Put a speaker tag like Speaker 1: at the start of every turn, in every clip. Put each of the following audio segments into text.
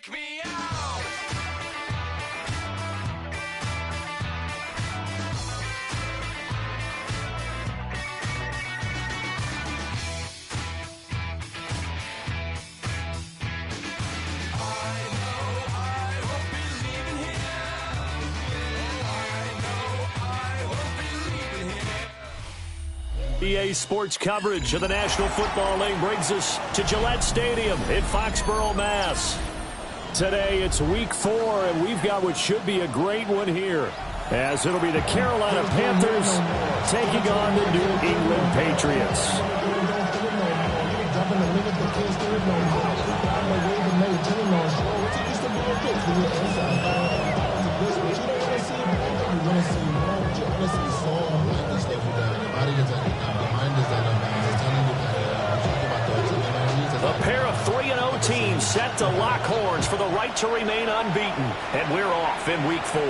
Speaker 1: take me out.
Speaker 2: EA Sports coverage of the National Football League brings us to Gillette Stadium in Foxborough, Mass. Today it's week 4, and we've got what should be a great one here, as it'll be the Carolina Panthers taking on the New England Patriots. A pair of 3-0 teams set to lock horns for the right to remain unbeaten. And we're off in week 4.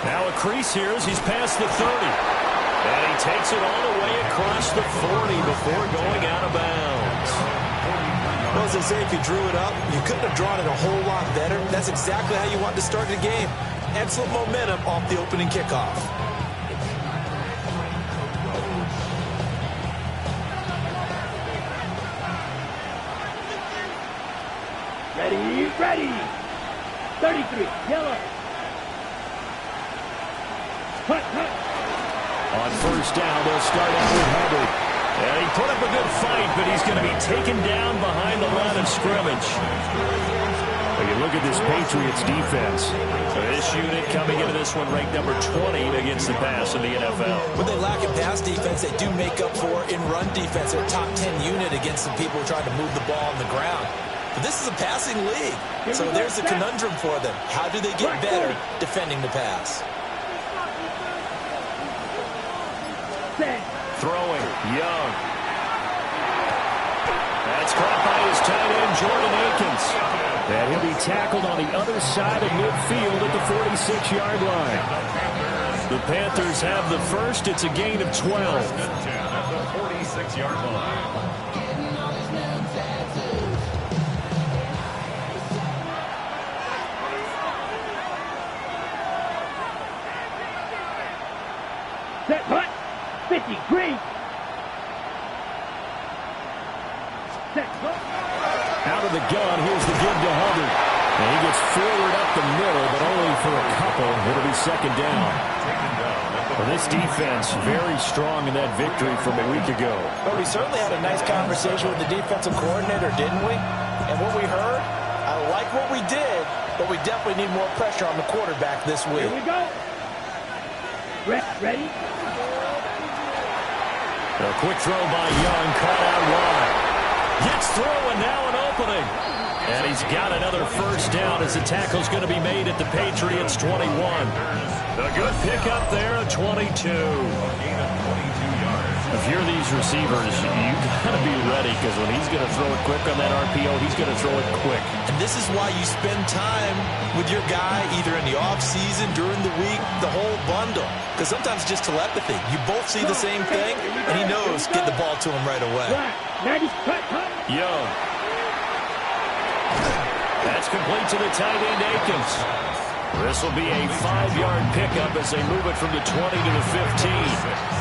Speaker 2: Now a crease here as he's past the 30. And he takes it all the way across the 40 before going out of bounds.
Speaker 3: Well, as they say, if you drew it up, you couldn't have drawn it a whole lot better. That's exactly how you want to start the game. Excellent momentum off the opening kickoff.
Speaker 4: Ready. 33, yellow. Hut.
Speaker 2: On first down, they'll start out with Hubbard. And he put up a good fight, but he's going to be taken down behind the line of scrimmage. When you look at this Patriots defense, this unit coming into this one ranked number 20 against the pass in the NFL.
Speaker 3: When they lack in pass defense, they do make up for in run defense. They're a top 10 unit against some people trying to move the ball on the ground. But this is a passing league, so there's a conundrum for them. How do they get better defending the pass?
Speaker 2: Throwing, Young. That's caught by his tight end, Jordan Akins. And he'll be tackled on the other side of midfield at the 46-yard line. The Panthers have the first. It's a gain of 12.
Speaker 5: At the 46-yard line.
Speaker 4: Set, hut. 50, green. Set, hut.
Speaker 2: Out of the gun, here's the give to Hubbard. And he gets forward up the middle, but only for a couple. It'll be second down. Well, this defense very strong in that victory from a week ago.
Speaker 3: Well, we certainly had a nice conversation with the defensive coordinator, didn't we? And what we heard, I like what we did, but we definitely need more pressure on the quarterback this week.
Speaker 4: Here we go. Ready?
Speaker 2: A quick throw by Young, caught out wide. Gets through, and now an opening. And he's got another first down as the tackle's going to be made at the Patriots' 21. A good pickup there at 22. If you're these receivers, you got to be ready, because when he's going to throw it quick on that RPO, he's going to throw it quick.
Speaker 3: And this is why you spend time with your guy either in the offseason, during the week, the whole bundle. Because sometimes it's just telepathy. You both see the same thing, and he knows get the ball to him right away.
Speaker 2: Young. That's complete to the tight end, Akins. This will be a 5-yard pickup as they move it from the 20 to the 15.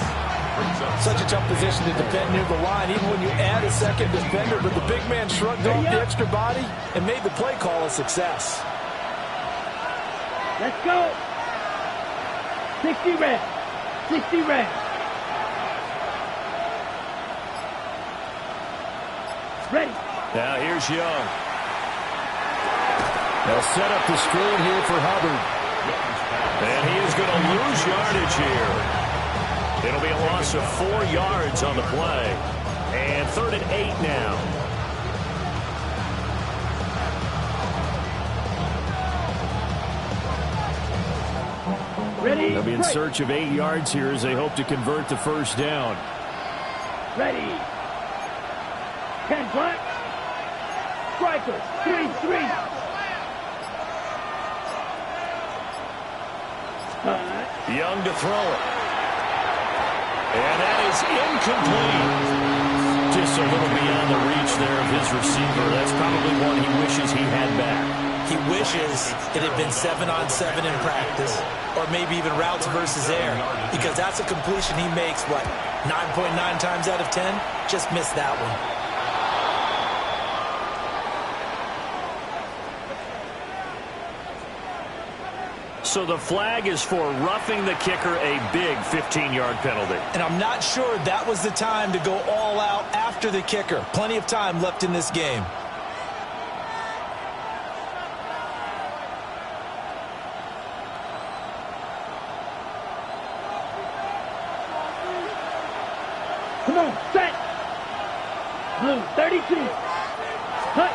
Speaker 3: Such a tough position to defend near the line, even when you add a second defender, but the big man shrugged off the extra body and made the play call a success.
Speaker 4: Let's go. 60 red. 60 red. Ready.
Speaker 2: Now here's Young. They'll set up the screen here for Hubbard. And he is going to lose yardage here. It'll be a loss of 4 yards on the play. And 3rd and 8 now.
Speaker 4: Ready.
Speaker 2: They'll be in search of 8 yards here as they hope to convert the first down.
Speaker 4: Ready. 10 black. Striker. 3-3.
Speaker 2: Young to throw it. And that is incomplete. Just a little beyond the reach there of his receiver. That's probably one he wishes he had back.
Speaker 3: He wishes it had been 7-on-7 in practice, or maybe even routes versus air, because that's a completion he makes, what, 9.9 times out of 10? Just missed that one.
Speaker 2: So the flag is for roughing the kicker, a big 15-yard penalty.
Speaker 3: And I'm not sure that was the time to go all out after the kicker. Plenty of time left in this game.
Speaker 4: Come on, set. Blue, 32. Cut.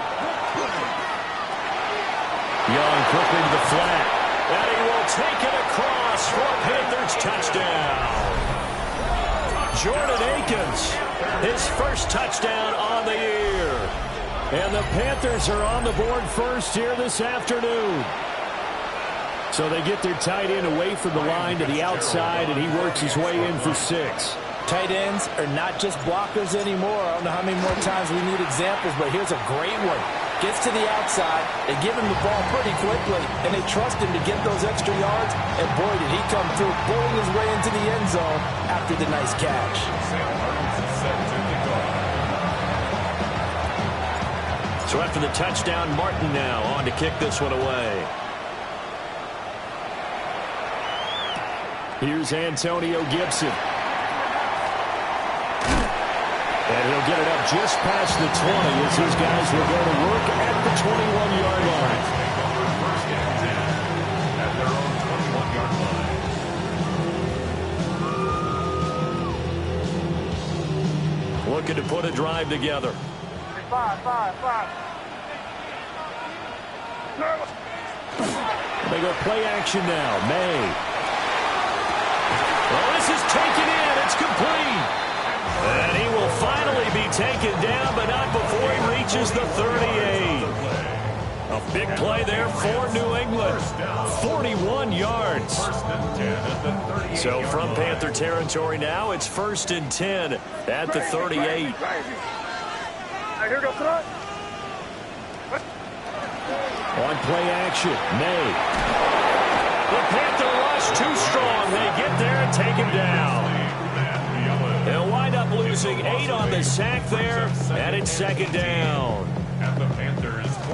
Speaker 2: Young quickly to the flat. And he will take it across for a Panthers touchdown. Jordan Akins, his first touchdown on the year. And the Panthers are on the board first here this afternoon. So they get their tight end away from the line to the outside, and he works his way in for 6.
Speaker 3: Tight ends are not just blockers anymore. I don't know how many more times we need examples, but here's a great one. Gets to the outside, they give him the ball pretty quickly, and they trust him to get those extra yards, and boy, did he come through, pulling his way into the end zone after the nice catch.
Speaker 2: So after the touchdown, Martin now on to kick this one away. Here's Antonio Gibson. And he'll get it up just past the 20 as his guys will go to work at the 21-yard line.
Speaker 5: At their own 21-yard line.
Speaker 2: Looking to put a drive together.
Speaker 4: 5.
Speaker 2: They go play action now. May. Well, this is taken in. It's complete. And he will finally be taken down, but not before he reaches the 38. A big play there for New England. 41 yards. So from Panther territory now, it's 1st and 10 at the 38. On play action, May. The Panther rush too strong. They get there and take him down. They'll wind up losing 8 on the sack there, and it's 2nd down.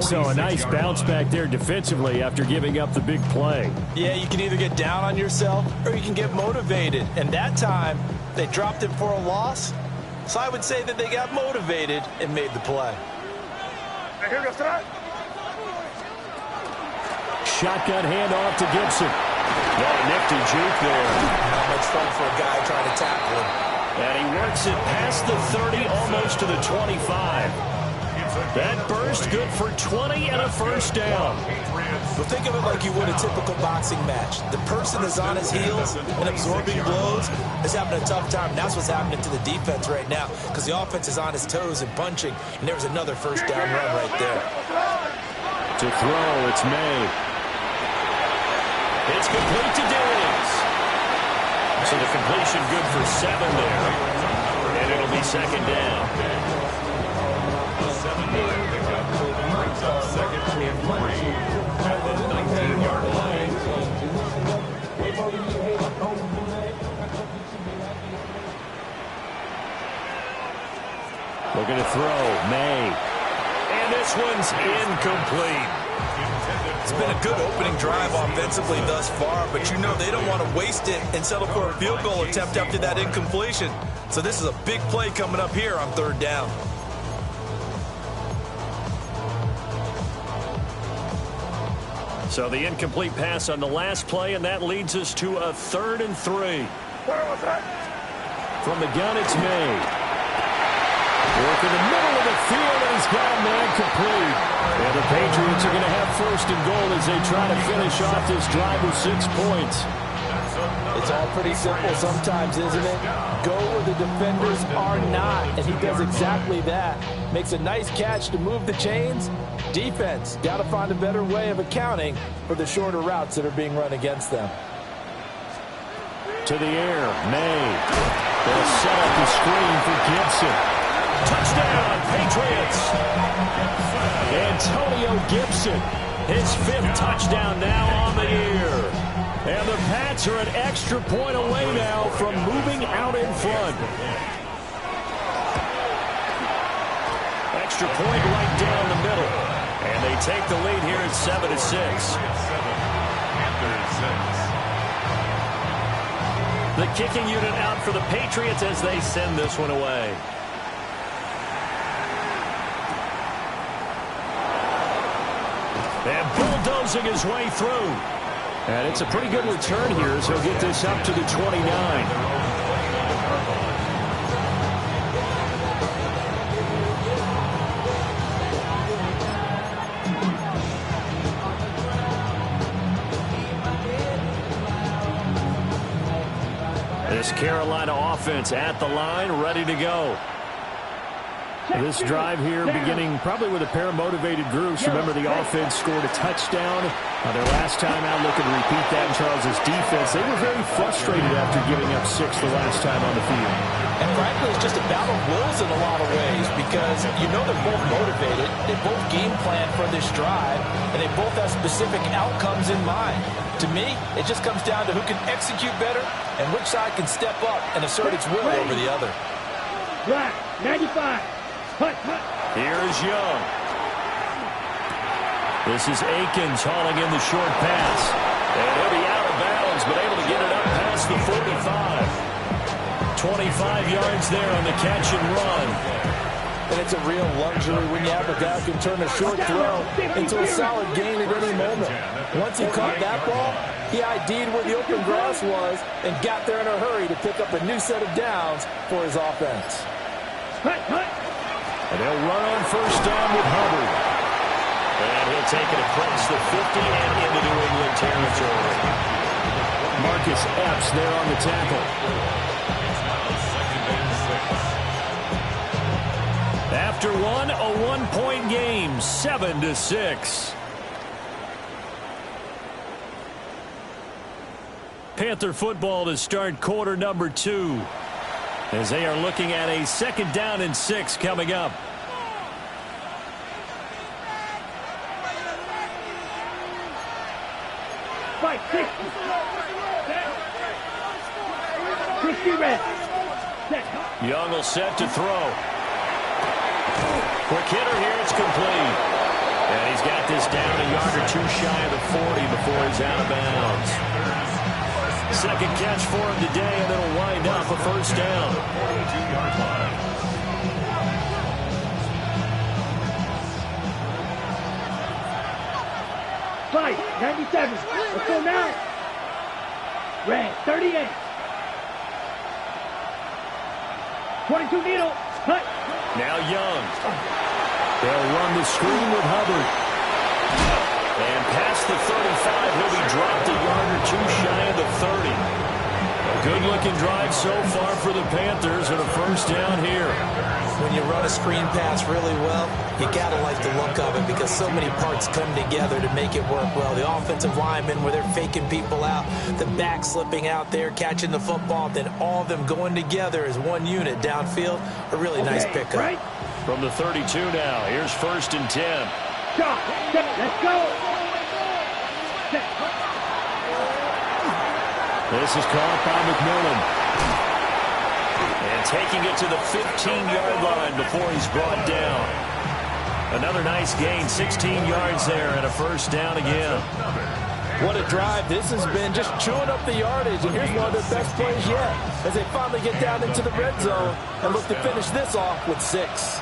Speaker 2: So a nice bounce back there defensively after giving up the big play.
Speaker 3: Yeah, you can either get down on yourself or you can get motivated. And that time, they dropped it for a loss. So I would say that they got motivated and made the play.
Speaker 2: Shotgun handoff to Gibson. Got a nifty juke there.
Speaker 3: Not much fun for a guy trying to tackle him.
Speaker 2: And he works it past the 30, almost to the 25. That burst good for 20 and a 1st down.
Speaker 3: Well, think of it like you would a typical boxing match. The person is on his heels and absorbing blows is having a tough time. That's what's happening to the defense right now because the offense is on his toes and punching, and there's another 1st down run right there.
Speaker 2: To throw, it's May. It's complete to Diggs. So the completion good for 7 there. And it'll be 2nd down.
Speaker 5: A 7-yard pickup brings up 2nd and 3 at the 19-yard line.
Speaker 2: Looking to throw, May. And this one's incomplete.
Speaker 3: It's been a good opening drive offensively thus far, but you know they don't want to waste it and settle for a field goal attempt after that incompletion. So this is a big play coming up here on 3rd down.
Speaker 2: So the incomplete pass on the last play, and that leads us to a 3rd and 3. From the gun, it's May. Work in the middle of the field, and he's got a man complete. And the Patriots are going to have 1st and goal as they try to finish off this drive with 6 points.
Speaker 3: It's all pretty simple sometimes, isn't it? Go where the defenders are not, and he does exactly that. Makes a nice catch to move the chains. Defense, got to find a better way of accounting for the shorter routes that are being run against them.
Speaker 2: To the air, May. They'll set up the screen for Gibson. Touchdown, Patriots. Antonio Gibson, his 5th touchdown now on the year. And the Pats are an extra point away now from moving out in front. Extra point right down the middle. And they take the lead here at 7-6. The kicking unit out for the Patriots as they send this one away. And bulldozing his way through. And it's a pretty good return here as he'll get this up to the 29. This Carolina offense at the line, ready to go. This drive here beginning probably with a pair of motivated groups. Remember, the offense scored a touchdown their last time out, looking to repeat that in Charles' defense. They were very frustrated after giving up 6 the last time on the field.
Speaker 3: And frankly, it's just a battle of wills in a lot of ways because you know they're both motivated. They both game plan for this drive, and they both have specific outcomes in mind. To me, it just comes down to who can execute better and which side can step up and assert its will over the other.
Speaker 4: Black, 95.
Speaker 2: Here is Young. This is Akins hauling in the short pass. And he'll be out of bounds, but able to get it up past the 45. 25 yards there on the catch and run.
Speaker 3: And it's a real luxury when you have a guy who can turn a short throw into a solid gain at any moment. Once he caught that ball, he ID'd where the open grass was and got there in a hurry to pick up a new set of downs for his offense.
Speaker 2: And they'll run on first down with Hubbard. And he'll take it across the 50 and into New England territory. Marcus Epps there on the tackle. After one, a one-point game, 7-6. Panther football to start quarter number 2. As they are looking at a 2nd down and 6 coming up.
Speaker 4: Fight, 60 red.
Speaker 2: Young will set to throw. Quick hitter here, it's complete. And he's got this down a yard or 2 shy of the 40 before he's out of bounds. 2nd catch for him today, and it'll wind up a first down.
Speaker 5: 42-yard line.
Speaker 4: Fight, 97. Let's go now. Red, 38. 22 needle. Cut.
Speaker 2: Now Young. They'll run the screen with Hubbard. And past the 35, he'll be dropped a yard or 2 shy of the 30. A good-looking drive so far for the Panthers and a first down here.
Speaker 3: When you run a screen pass really well, you got to like the look of it because so many parts come together to make it work well. The offensive linemen where they're faking people out, the back slipping out there, catching the football, then all of them going together as one unit downfield. A really nice pickup.
Speaker 4: Right.
Speaker 2: From the 32 now, here's 1st and 10.
Speaker 4: Let's go.
Speaker 2: This is caught by McMillan. And taking it to the 15-yard line before he's brought down. Another nice gain, 16 yards there and a first down again.
Speaker 3: What a drive this has been, just chewing up the yardage. And here's one of their best plays yet as they finally get down into the red zone and look to finish this off with 6.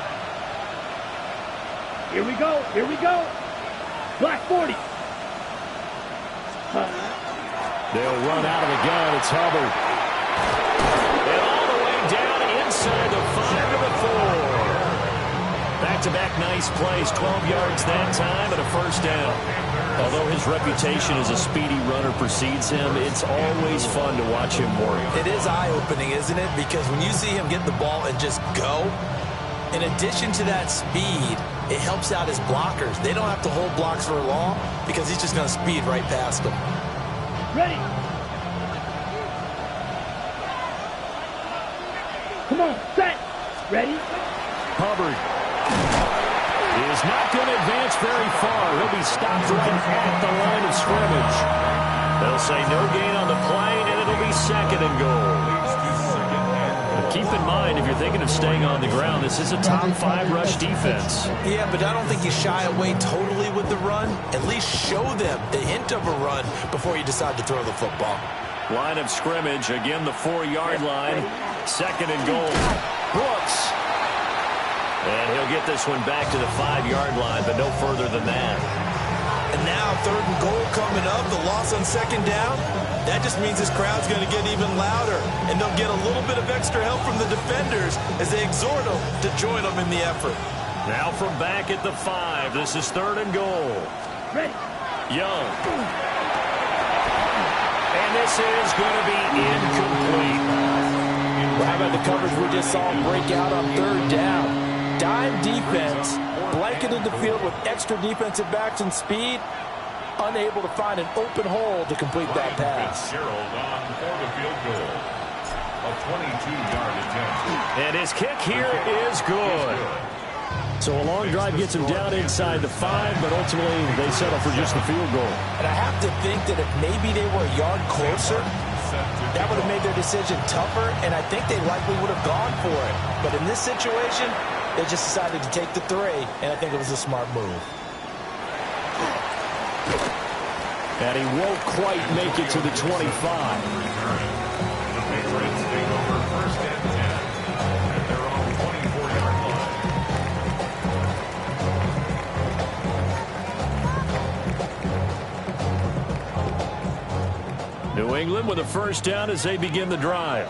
Speaker 4: Here we go. Here we go. Black 40.
Speaker 2: They'll run out of the gun. It's Hubbard. And all the way down inside the 5 to the 4. Back-to-back nice plays. 12 yards that time and a first down. Although his reputation as a speedy runner precedes him, it's always fun to watch him work.
Speaker 3: It is eye-opening, isn't it? Because when you see him get the ball and just go, in addition to that speed, it helps out his blockers. They don't have to hold blocks for long because he's just going to speed right past them.
Speaker 4: Ready. Come on, set. Ready.
Speaker 2: Hubbard is not going to advance very far. He'll be stopped right at the line of scrimmage. They'll say no gain on the play, and it'll be second and goal. Keep in mind, if you're thinking of staying on the ground, this is a top 5 rush defense.
Speaker 3: Yeah, but I don't think you shy away totally with the run. At least show them the hint of a run before you decide to throw the football.
Speaker 2: Line of scrimmage, again the 4-yard line. Second and goal. Brooks. And he'll get this one back to the 5-yard line, but no further than that.
Speaker 3: And now third and goal coming up, the loss on second down. That just means this crowd's going to get even louder, and they'll get a little bit of extra help from the defenders as they exhort them to join them in the effort.
Speaker 2: Now from back at the 5, this is third and goal.
Speaker 4: Ready.
Speaker 2: Young. And this is going to be incomplete.
Speaker 3: Well, how about the coverage we just saw break out on third down? Dime defense, blanketed the field with extra defensive backs and speed, unable to find an open hole to complete that pass.
Speaker 5: Fitzgerald on for the field goal. A 22-yard attempt.
Speaker 2: And his kick here is good. So a long drive gets him down inside the 5, but ultimately they settle for just the field goal.
Speaker 3: And I have to think that if maybe they were a yard closer, that would have made their decision tougher, and I think they likely would have gone for it. But in this situation, they just decided to take the 3, and I think it was a smart move.
Speaker 2: And he won't quite make it to the 25.
Speaker 5: The Patriots take over first and 10 at their own 24-yard line.
Speaker 2: New England with a first down as they begin the drive.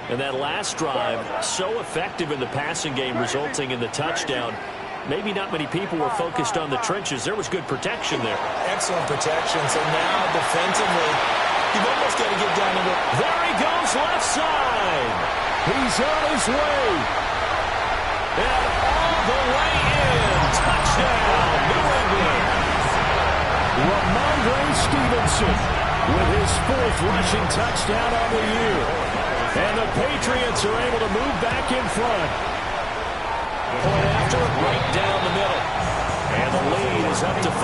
Speaker 2: And that last drive, so effective in the passing game, resulting in the touchdown. Maybe not many people were focused on the trenches. There was good protection there.
Speaker 3: Excellent protection. So now, defensively, you've almost got to get down to the...
Speaker 2: There he goes, left side. He's on his way. And all the way in. Touchdown, New England. Ramondre Stevenson with his 4th rushing touchdown on the year. And the Patriots are able to move back in front. Point after, right down the middle. And the lead is up to 5.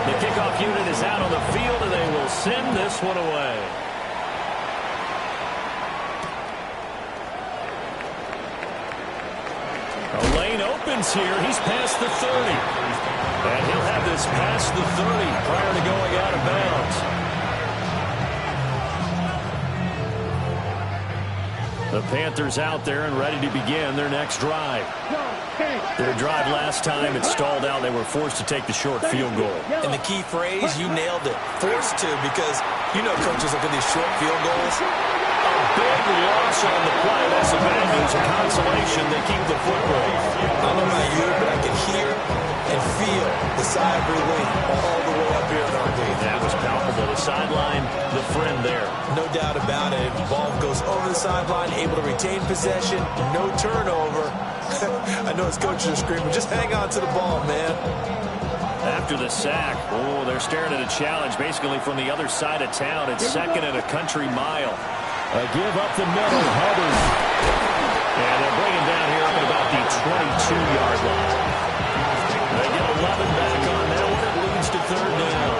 Speaker 2: The kickoff unit is out on the field, and they will send this one away. A lane opens here. He's past the 30. And he'll have this past the 30 prior to going out of bounds. The Panthers out there and ready to begin their next drive. Their drive last time, it stalled out. They were forced to take the short field goal.
Speaker 3: And the key phrase, you nailed it. Forced to, because you know coaches look at these short field goals.
Speaker 2: A big loss on the play. That's the bad news. A consolation. They keep the football.
Speaker 3: I don't know about you, but I can hear and feel the sigh of relief all the way up here in our booth.
Speaker 2: That was palpable. The sideline, the friend there.
Speaker 3: No doubt about it. The ball goes over the sideline, able to retain possession, no turnover. I know his coaches are screaming, just hang on to the ball, man.
Speaker 2: After the sack, oh, they're staring at a challenge basically from the other side of town. It's second and a country mile. A give up the middle, Hubbard. And they'll bring him down here up at about the 22-yard line. They get 11 back on that one. It leads to third down.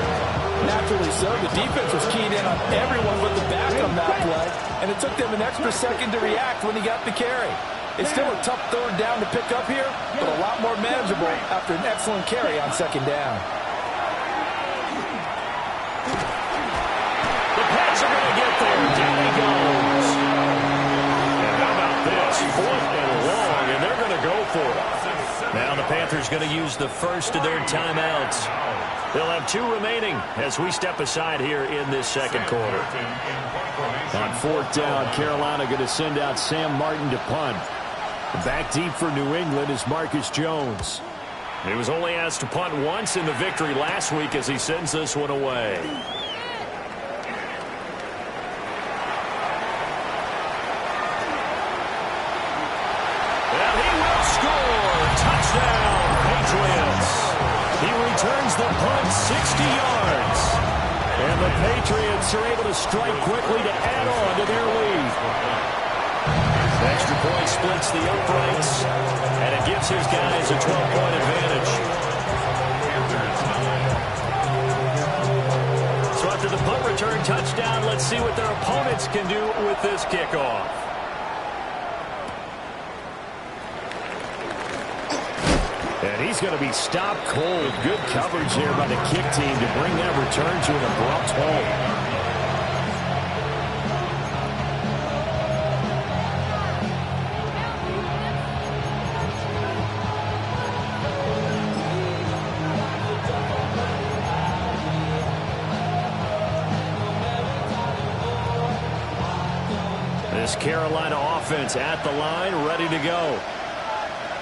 Speaker 3: Naturally so. The defense was keyed in on everyone but the back on that play, and it took them an extra second to react when he got the carry. It's still a tough third down to pick up here, but a lot more manageable after an excellent carry on second down.
Speaker 2: The Pats are going to get there. Down he goes. And how about this? 4th and long, and they're going to go for it. Now the Panthers going to use the first of their timeouts. They'll have 2 remaining as we step aside here in this second quarter. On 4th down, Carolina going to send out Sam Martin to punt. Back deep for New England is Marcus Jones. He was only asked to punt once in the victory last week as he sends this one away. And he will score. Touchdown, Patriots. He returns the punt 60 yards. And the Patriots are able to strike quickly to add on to their lead. Extra point splits the uprights, and it gives his guys a 12-point advantage. So after the punt return touchdown, let's see what their opponents can do with this kickoff. And he's going to be stopped cold. Good coverage there by the kick team to bring that return to an abrupt halt. This Carolina offense at the line, ready to go.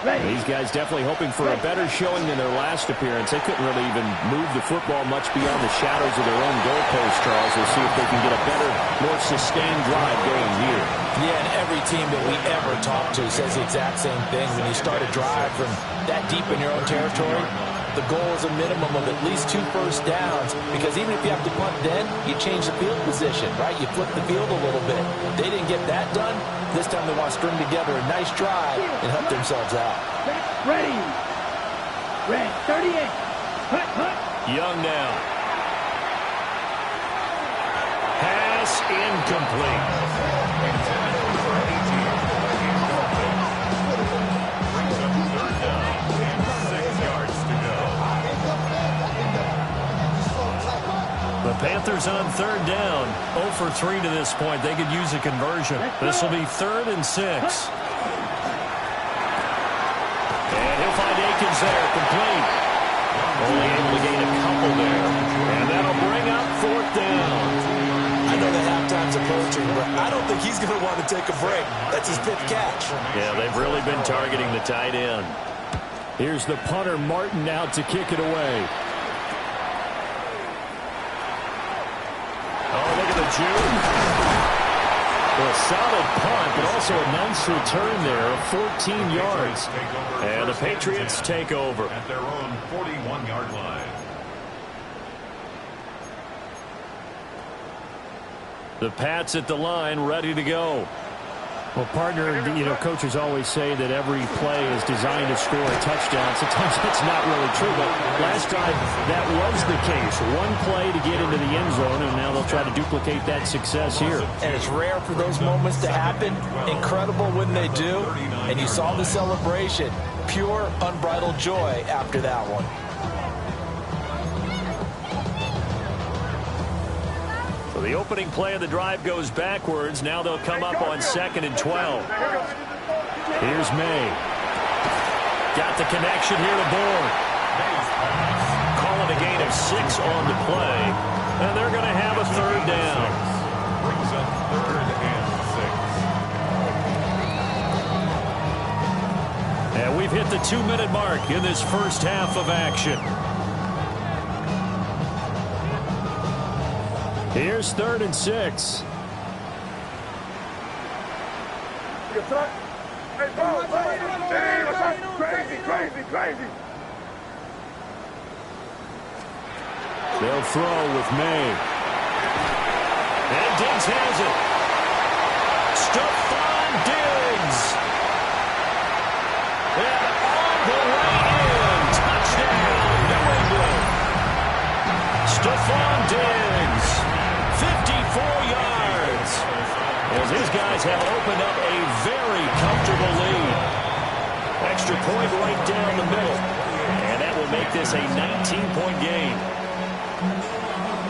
Speaker 2: These guys definitely hoping for a better showing than their last appearance. They couldn't really even move the football much beyond the shadows of their own goalpost, Charles. We'll see if they can get a better, more sustained drive going here.
Speaker 3: Yeah, and every team that we ever talk to says the exact same thing. When you start a drive from that deep in your own territory, the goal is a minimum of at least 2 first downs, because even if you have to punt then, you change the field position, right? You flip the field a little bit. They didn't get that done. This time they want to string together a nice drive and help themselves out.
Speaker 4: Ready. Red 38. Hut, hut.
Speaker 2: Young now. Pass incomplete. The Panthers on third down. 0 for 3 to this point. They could use a conversion. This will be 3rd and 6. And he'll find Akins there, complete. Only able to gain a couple there. And that'll bring up 4th down.
Speaker 3: I know the halftime's approaching, but I don't think he's going to want to take a break. That's his 5th catch.
Speaker 2: Yeah, they've really been targeting the tight end. Here's the punter, Martin, out to kick it away. Jude. Well, a solid punt, but also a nice return there of 14 yards. And the Patriots take over.
Speaker 5: At their own 41-yard line.
Speaker 2: The Pats at the line, ready to go. Well, partner, you know, coaches always say that every play is designed to score a touchdown. Sometimes that's not really true, but last time that was the case. One play to get into the end zone, and now they'll try to duplicate that success here.
Speaker 3: And it's rare for those moments to happen. Incredible when they do. And you saw the celebration. Pure, unbridled joy after that one.
Speaker 2: The opening play of the drive goes backwards. Now they'll come up on 2nd and 12. Here's May. Got the connection here to Bourne. Calling a gain of 6 on the play. And they're going to have a 3rd down.
Speaker 5: Brings up 3rd and 6.
Speaker 2: And we've hit the 2-minute mark in this first half of action. Here's 3rd and 6.
Speaker 4: Crazy.
Speaker 2: They'll throw with May. And Diggs has it. Stephon Diggs. And on the way in. Touchdown, New England. Stephon Diggs. 54 yards. As his guys have opened up a very comfortable lead. Extra point right down the middle. And that will make this a 19-point game.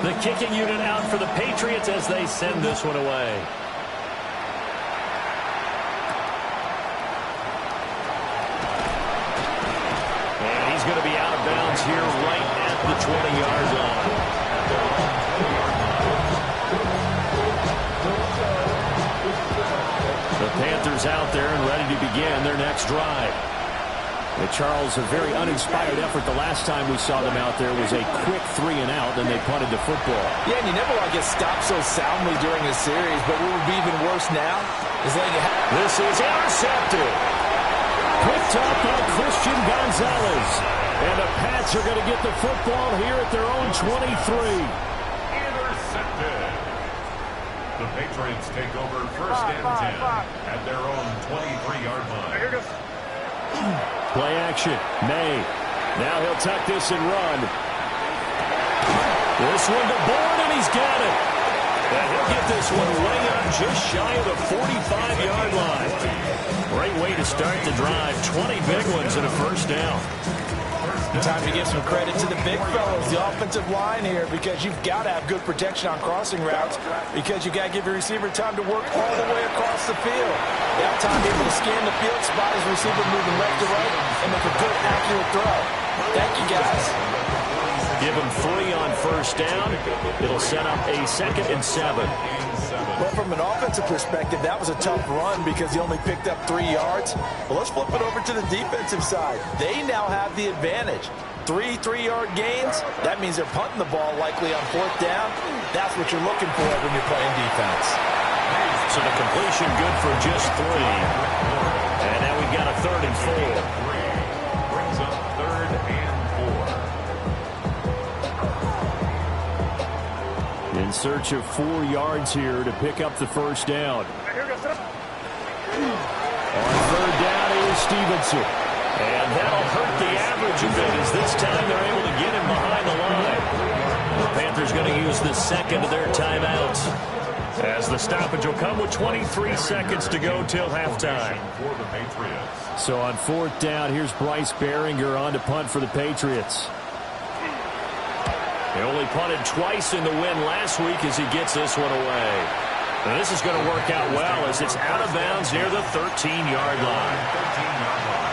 Speaker 2: The kicking unit out for the Patriots as they send this one away. And he's going to be out of bounds here right at the 20-yard line. The Panthers out there and ready to begin their next drive. Charles, a very uninspired effort the last time we saw them out there was a quick 3-and-out, then they punted the football.
Speaker 3: Yeah, and you never want to get stopped so soundly during a series, but what would be even worse now is letting it happen.
Speaker 2: This is intercepted. Picked up by Christian Gonzalez. And the Pats are going to get the football here at their own 23.
Speaker 5: The Patriots take over first and 10 at their own 23-yard line.
Speaker 2: Play action. May. Now he'll tuck this and run. This one to Bourne, and he's got it. And he'll get this one way up just shy of the 45-yard line. Great way to start the drive. 20 big ones and a first down.
Speaker 3: Time to give some credit to the big fellas, the offensive line here, because you've got to have good protection on crossing routes, because you've got to give your receiver time to work all the way across the field. That time able to scan the field, spot his receiver moving left to right, and make a good, accurate throw. Thank you, guys.
Speaker 2: Give him 3 on first down. It'll set up a 2nd and 7.
Speaker 3: Well, from an offensive perspective, that was a tough run because he only picked up 3 yards. Well, let's flip it over to the defensive side. They now have the advantage. 3 3-yard gains. That means they're punting the ball likely on 4th down. That's what you're looking for when you're playing defense.
Speaker 2: So the completion good for just 3. And now we've got a 3rd and 4.
Speaker 5: Brings up 3rd and 4.
Speaker 2: In search of 4 yards here to pick up the first down. On 3rd down is Stevenson. And that'll hurt the average a bit as this time they're able to get him behind the line. The Panthers going to use the 2nd of their timeouts, as the stoppage will come with 23 seconds to go till halftime.
Speaker 5: For the Patriots.
Speaker 2: So on 4th down, here's Bryce Behringer on to punt for the Patriots. He only punted twice in the win last week as he gets this one away. Now this is going to work out well as it's out of bounds near the 13-yard line.
Speaker 5: 13-yard line.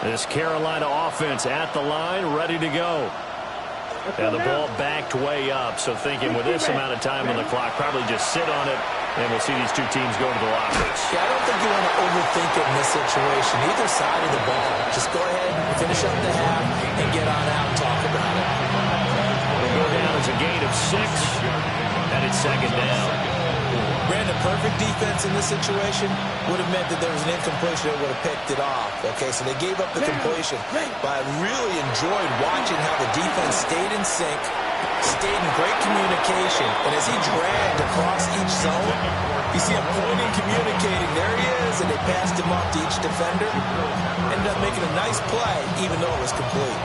Speaker 2: This Carolina offense at the line, ready to go. And the ball backed way up, so thinking with this amount of time on the clock, probably just sit on it, and we'll see these two teams go to the lockers.
Speaker 3: Yeah, I don't think you want to overthink it in this situation. Either side of the ball. Just go ahead, finish up the half, and get on out and talk about it.
Speaker 2: It'll go down as a gain of 6, and it's 2nd down.
Speaker 3: Brandon, perfect defense in this situation would have meant that there was an incompletion that would have picked it off. Okay, so they gave up the completion. But I really enjoyed watching how the defense stayed in sync, stayed in great communication. And as he dragged across each zone, you see him pointing, communicating. There he is, and they passed him off to each defender. Ended up making a nice play, even though it was complete.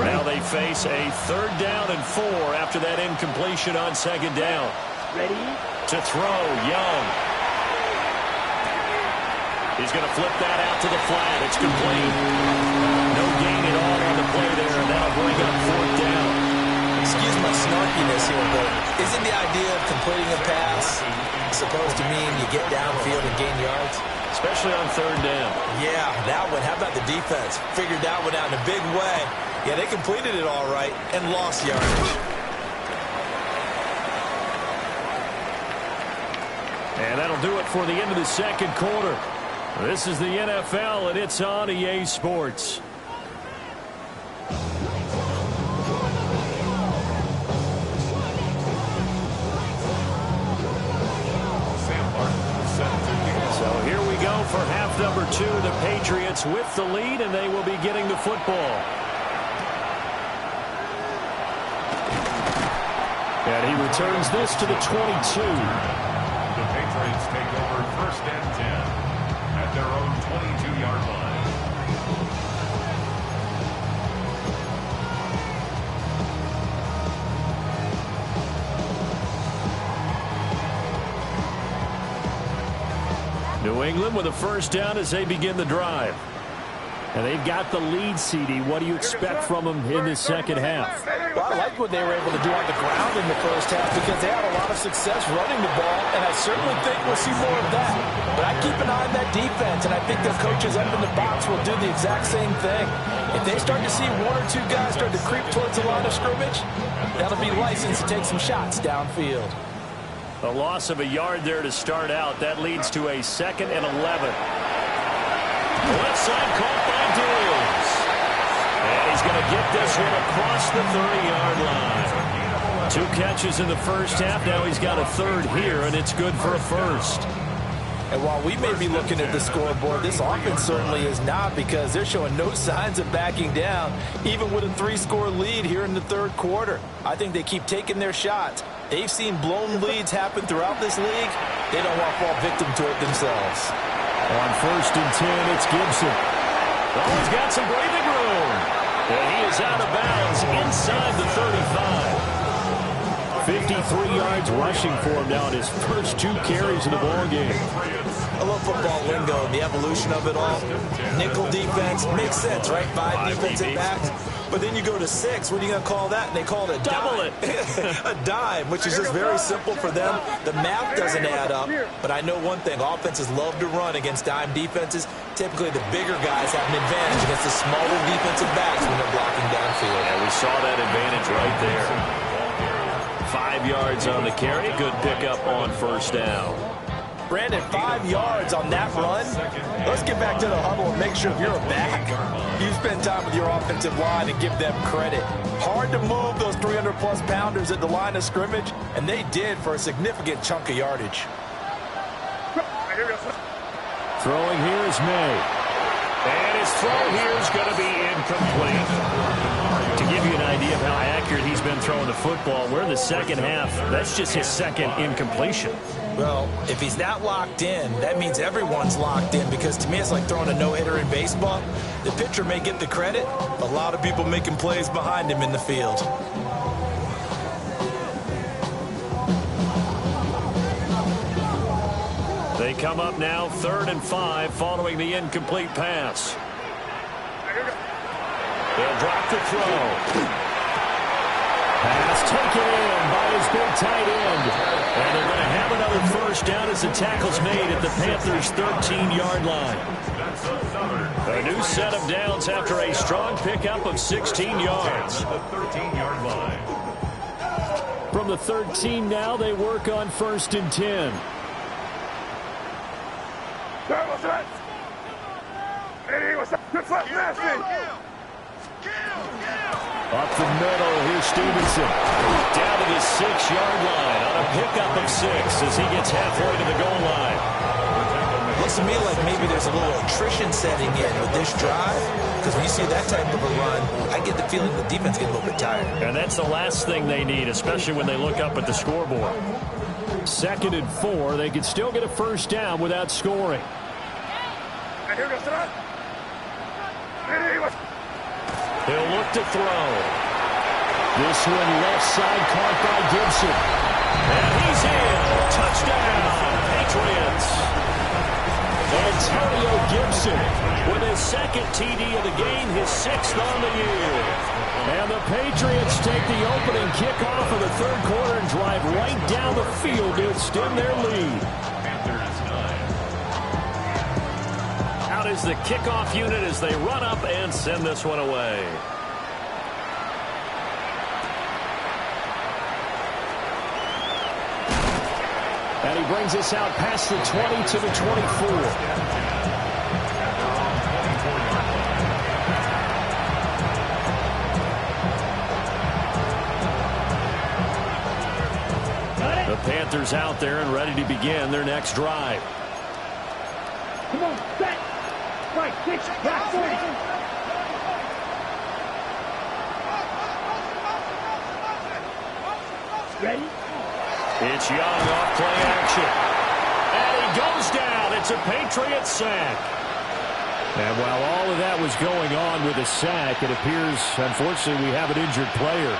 Speaker 2: Now they face a 3rd down and 4 after that incompletion on 2nd down.
Speaker 4: Ready?
Speaker 2: To throw, Young. He's going to flip that out to the flat. It's complete. No gain at all on the play there, and that'll bring up 4th down.
Speaker 3: Excuse my snarkiness here, but isn't the idea of completing a pass supposed to mean you get downfield and gain yards?
Speaker 2: Especially on 3rd down.
Speaker 3: Yeah, that one. How about the defense? Figured that one out in a big way. Yeah, they completed it all right and lost yardage.
Speaker 2: And that'll do it for the end of the 2nd quarter. This is the NFL, and it's on EA Sports. So here we go for half number 2. The Patriots with the lead, and they will be getting the football. And he returns this to the 22.
Speaker 5: The Patriots take over first and 10 at their own 22-yard line.
Speaker 2: New England with a first down as they begin the drive. And they've got the lead, CD. What do you expect from them in this 2nd half?
Speaker 3: Well, I like what they were able to do on the ground in the first half because they had a lot of success running the ball, and I certainly think we'll see more of that. But I keep an eye on that defense, and I think their coaches up in the box will do the exact same thing. If they start to see 1 or 2 guys start to creep towards the line of scrimmage, that'll be license to take some shots downfield.
Speaker 2: A loss of a yard there to start out. That leads to a 2nd and 11. Left side caught by Dills. And he's going to get this one across the 30-yard line. 2 catches in the first half. Now he's got a third here, and it's good for a first.
Speaker 3: And while we may be looking at the scoreboard, this offense certainly is not, because they're showing no signs of backing down, even with a 3-score lead here in the third quarter. I think they keep taking their shots. They've seen blown leads happen throughout this league. They don't want to fall victim to it themselves.
Speaker 2: On 1st and 10, it's Gibson. Oh, he's got some breathing room. And he is out of bounds inside the 35. 53 yards rushing for him now in his first 2 carries of the ballgame.
Speaker 3: I love football lingo and the evolution of it all. Nickel defense makes sense, right? 5 defensive backs. But then you go to 6. What are you going to call that? And they call it a
Speaker 2: double
Speaker 3: dime. A dime, which is just very simple for them. The math doesn't add up. But I know one thing. Offenses love to run against dime defenses. Typically, the bigger guys have an advantage against the smaller defensive backs when they're blocking downfield.
Speaker 2: And we saw that advantage right there. 5 yards on the carry. Good pickup on 1st down.
Speaker 3: Brandon, 5 yards on that run. Let's get back to the huddle and make sure if you're a back, you spend time with your offensive line and give them credit. Hard to move those 300-plus pounders at the line of scrimmage, and they did for a significant chunk of yardage.
Speaker 2: Throwing here is May. And his throw here is going to be incomplete. To give you an idea of how accurate he's been throwing the football, we're in the second half. That's just his 2nd incompletion.
Speaker 3: Well, if he's not locked in, that means everyone's locked in, because to me it's like throwing a no-hitter in baseball. The pitcher may get the credit, but a lot of people making plays behind him in the field.
Speaker 2: They come up now 3rd and 5 following the incomplete pass. They'll drop the throw. Pass taken in by his big tight end. And they're going to have another 1st down as the tackle's made at the Panthers' 13-yard line. A new set of downs after a strong pickup of 16 yards. From the 13 now, they work on 1st and 10. Up the middle, here's Stevenson. Down to the 6-yard line on a pickup of 6 as he gets halfway to the goal line.
Speaker 3: Looks to me like maybe there's a little attrition setting in with this drive, because when you see that type of a run, I get the feeling the defense gets a little bit tired.
Speaker 2: And that's the last thing they need, especially when they look up at the scoreboard. 2nd and 4, they can still get a 1st down without scoring. He'll look to throw. This one left side caught by Gibson. And he's in. Touchdown, Patriots. Antonio Gibson with his 2nd TD of the game, his 6th on the year. And the Patriots take the opening kickoff of the 3rd quarter and drive right down the field to extend their lead. Out is the kickoff unit as they run up and send this one away. And he brings us out past the 20 to the 24. The Panthers out there and ready to begin their next drive.
Speaker 4: Come on, set. Right, 6, back 40. Ready?
Speaker 2: It's Young off play action. And he goes down. It's a Patriots sack. And while all of that was going on with a sack, it appears, unfortunately, we have an injured player.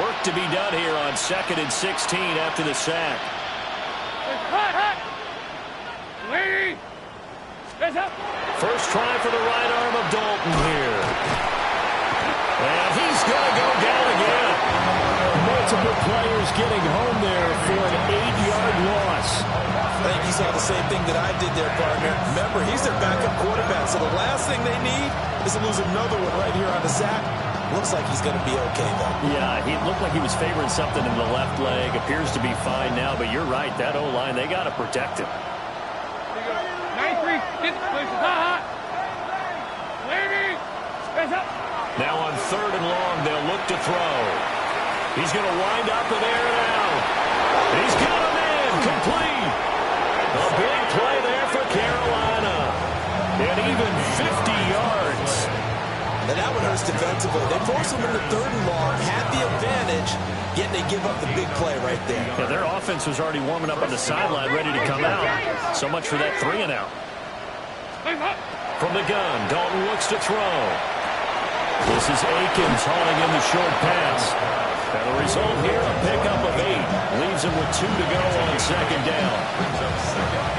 Speaker 2: Work to be done here on 2nd and 16 after the sack.
Speaker 4: Lady!
Speaker 2: First try for the right arm of Dalton here. And he's going to go down again. Multiple players getting home there for an 8-yard loss.
Speaker 3: I think you saw the same thing that I did there, partner. Remember, he's their backup quarterback, so the last thing they need is to lose another one right here on the sack. Looks like he's going to be okay, though.
Speaker 2: Yeah, he looked like he was favoring something in the left leg. Appears to be fine now, but you're right. That O-line, they got to protect him.
Speaker 4: 93, get the places. Lady! Face up.
Speaker 2: Now on 3rd and long, they'll look to throw. He's going to wind up and air it out. He's got him in. Complete. A big play there for Carolina. And even 50 yards.
Speaker 3: Now that one hurts defensively. They force him into 3rd and long, had the advantage, yet they give up the big play right there.
Speaker 2: Yeah, their offense was already warming up on the sideline, ready to come out. So much for that 3 and out. From the gun, Dalton looks to throw. This is Akins hauling in the short pass. And the result here, a pickup of 8. Leaves him with 2 to go on 2nd down.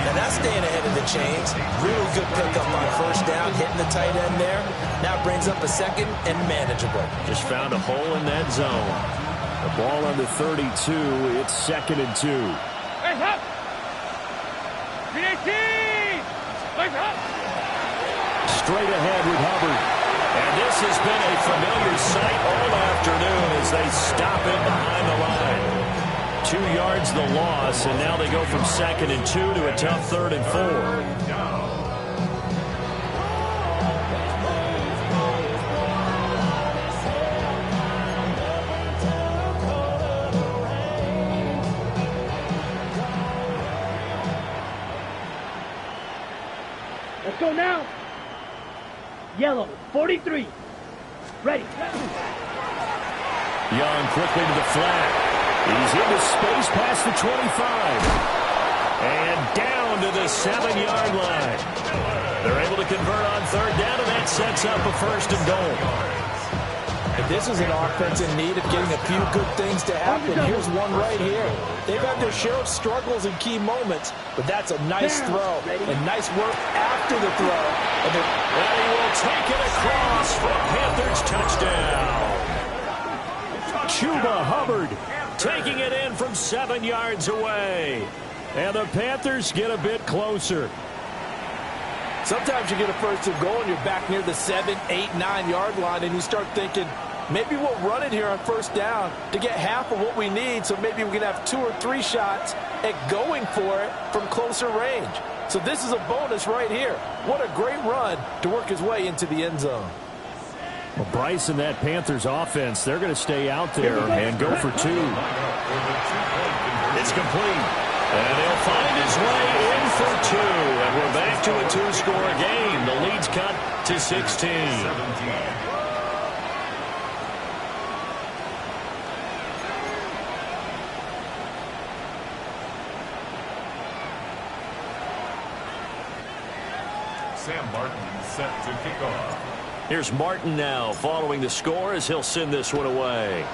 Speaker 3: And that's staying ahead of the chains. Really good pickup on 1st down, hitting the tight end there. Now brings up a 2nd and manageable.
Speaker 2: Just found a hole in that zone. The ball on the 32. It's 2nd and 2. Straight ahead with Hubbard. And this has been a familiar sight all afternoon as they stop it behind the line. 2 yards the loss, and now they go from 2nd and 2 to a tough 3rd and 4.
Speaker 4: Let's go now. Yellow, 43. Ready.
Speaker 2: Young quickly to the flat. He's into space past the 25. And down to the 7-yard line. They're able to convert on 3rd down, and that sets up a 1st and goal.
Speaker 3: And this is an offense in need of getting a few good things to happen. Here's one right here. They've had their share of struggles in key moments, but that's a nice throw. And nice work after the throw. And
Speaker 2: he will take it across for a Panthers touchdown. Chuba Hubbard taking it in from 7 yards away. And the Panthers get a bit closer.
Speaker 3: Sometimes you get a 1st and goal and you're back near the 7, 8, 9-yard line, and you start thinking, maybe we'll run it here on 1st down to get half of what we need, so maybe we can have 2 or 3 shots at going for it from closer range. So this is a bonus right here. What a great run to work his way into the end zone.
Speaker 2: Well, Bryce and that Panthers offense, they're going to stay out there and go for 2. It's complete. And he'll find his way in for 2. And we're back to a 2-score game. The lead's cut to 16.
Speaker 5: Sam Martin set to kick off.
Speaker 2: Here's Martin now following the score as he'll send this one away.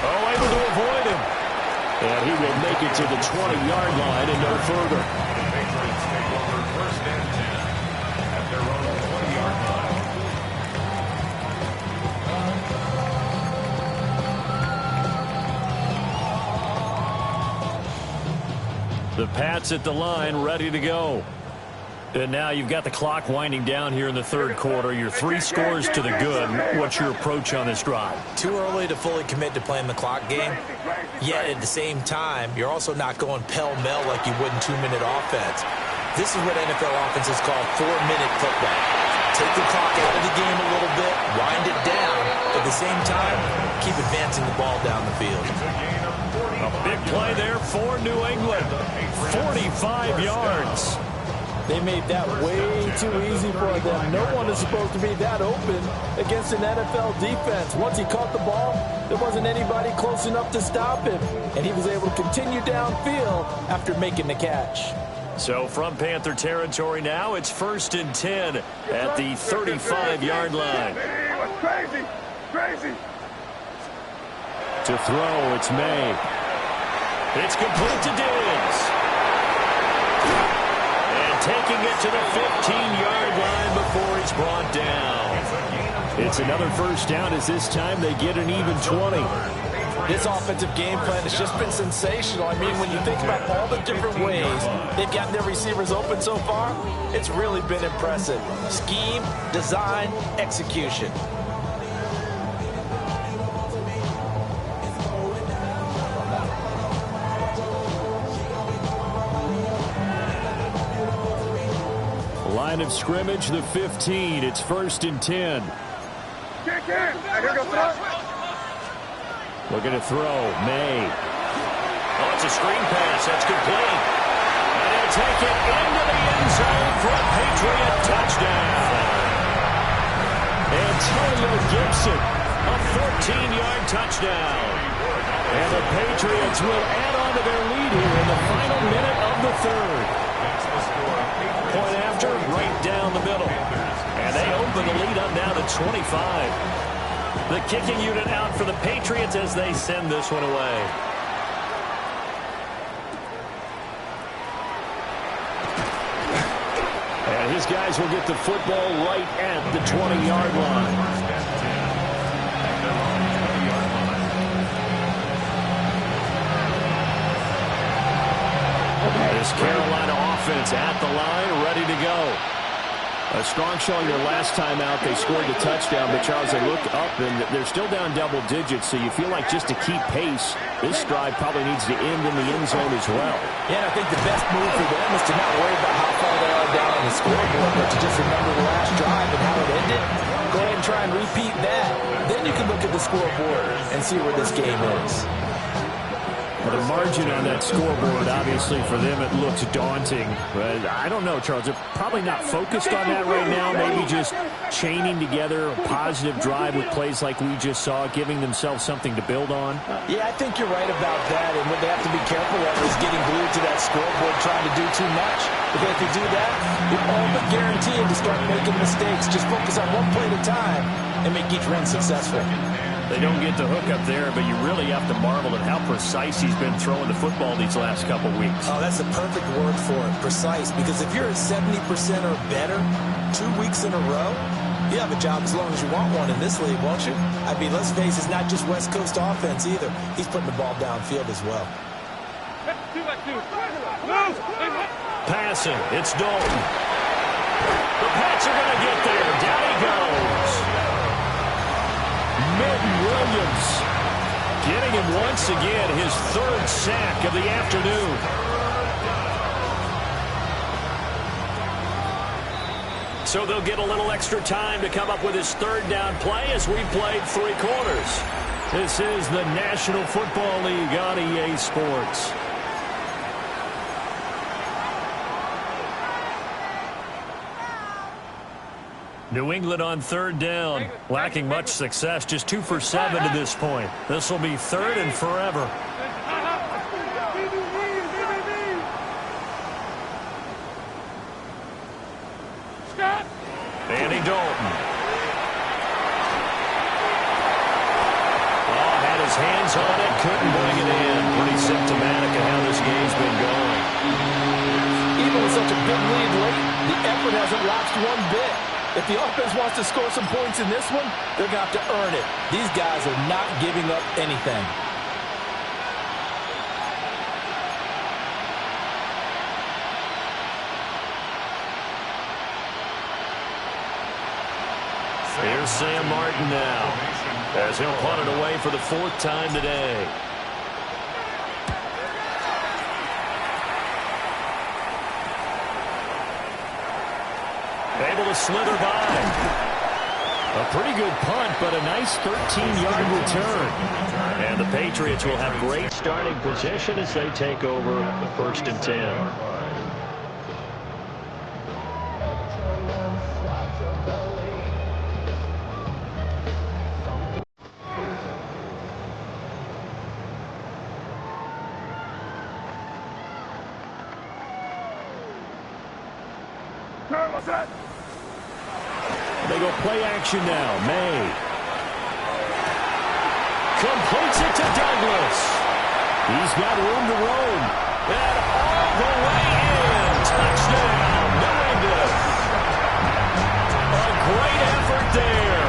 Speaker 2: Oh, able to avoid him. And he will make it to the 20-yard line and no further.
Speaker 5: The Patriots take over 1st and 10 at their own 20-yard line.
Speaker 2: The Pats at the line, ready to go. And now you've got the clock winding down here in the 3rd quarter. You're 3 scores to the good. What's your approach on this drive?
Speaker 3: Too early to fully commit to playing the clock game. Yet at the same time, you're also not going pell-mell like you would in 2-minute offense. This is what NFL offenses call 4-minute football. Take the clock out of the game a little bit, wind it down. At the same time, keep advancing the ball down the field.
Speaker 2: A big play there for New England. 45 yards.
Speaker 3: They made that way too easy for them. No one is supposed to be that open against an NFL defense. Once he caught the ball, there wasn't anybody close enough to stop him. And he was able to continue downfield after making the catch.
Speaker 2: So from Panther territory now, it's 1st and 10 at the 35-yard line.
Speaker 5: Crazy, crazy.
Speaker 2: To throw, it's May. It's complete to Diggs. Taking it to the 15-yard line before he's brought down. It's another 1st down as this time they get an even 20.
Speaker 3: This offensive game plan has just been sensational. I mean, when you think about all the different ways they've gotten their receivers open so far, it's really been impressive. Scheme, design, execution.
Speaker 2: Line of scrimmage, the 15. It's 1st and 10. Looking to throw. May.
Speaker 1: Oh, it's a screen pass. That's complete. And he'll take it into the end zone for a Patriot touchdown.
Speaker 2: Antonio Gibson, a 14-yard touchdown. And the Patriots will add on to their lead here in the final minute of the third. Point after, right down the middle. And they open the lead up now to 25. The kicking unit out for the Patriots as they send this one away. And his guys will get the football right at the 20-yard line. This Carolina offense at the line, ready to go. A strong showing their last time out. They scored the touchdown, but Charles, they look up and they're still down double digits, so you feel like just to keep pace, this drive probably needs to end in the end zone as well.
Speaker 3: Yeah, I think the best move for them is to not worry about how far they are down on the scoreboard, but to just remember the last drive and how it ended. Go ahead and try and repeat that. Then you can look at the scoreboard and see where this game is.
Speaker 2: Well, the margin on that scoreboard, obviously, for them, it looks daunting. But I don't know, Charles. They're probably not focused on that right now. Maybe just chaining together a positive drive with plays like we just saw, giving themselves something to build on.
Speaker 3: Yeah, I think you're right about that. And what they have to be careful of is getting glued to that scoreboard, trying to do too much. Because if you do that, you're all but guaranteed to start making mistakes. Just focus on one play at a time and make each run successful.
Speaker 2: They don't get the hook up there, but you really have to marvel at how precise he's been throwing the football these last couple weeks.
Speaker 3: Oh, that's the perfect word for it, precise. Because if you're at 70% or better 2 weeks in a row, you have a job as long as you want one in this league, won't you? I mean, let's face it, it's not just West Coast offense either. He's putting the ball downfield as well.
Speaker 2: Passing, it's Dalton. The Pats are going to get there. Down he goes. Milton Williams getting him once again, his third sack of the afternoon. So they'll get a little extra time to come up with his third down play as we played 3 quarters. This is the National Football League on EA Sports. New England on 3rd down, lacking much success, just 2 for 7 to this point. This will be 3rd and forever. Andy Dalton. Oh, had his hands on it, couldn't bring it in. Pretty symptomatic of how this game's been going.
Speaker 3: Even with such a big lead late, the effort hasn't lapsed one bit. If the offense wants to score some points in this one, they're going to have to earn it. These guys are not giving up anything.
Speaker 2: Here's Sam Martin now, as he'll punt it away for the 4th time today. Able to slither by. A pretty good punt, but a nice 13-yard return. And the Patriots will have great starting position as they take over 1st and 10. They go play action now. May completes it to Douglas. He's got room to roam. And all the way in. Touchdown, New England. A great effort there.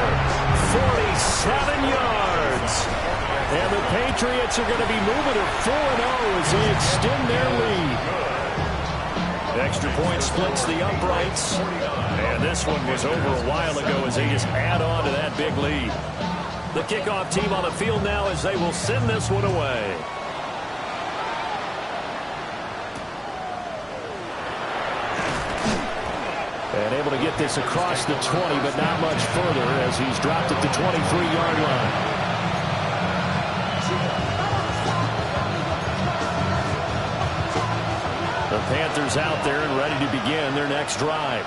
Speaker 2: 47 yards. And the Patriots are going to be moving to 4-0 as they extend their lead. Extra point splits the uprights. And this one was over a while ago as they just add on to that big lead. The kickoff team on the field now as they will send this one away. And And able to get this across the 20, but not much further as he's dropped at the 23-yard line. The Panthers out there and ready to begin their next drive.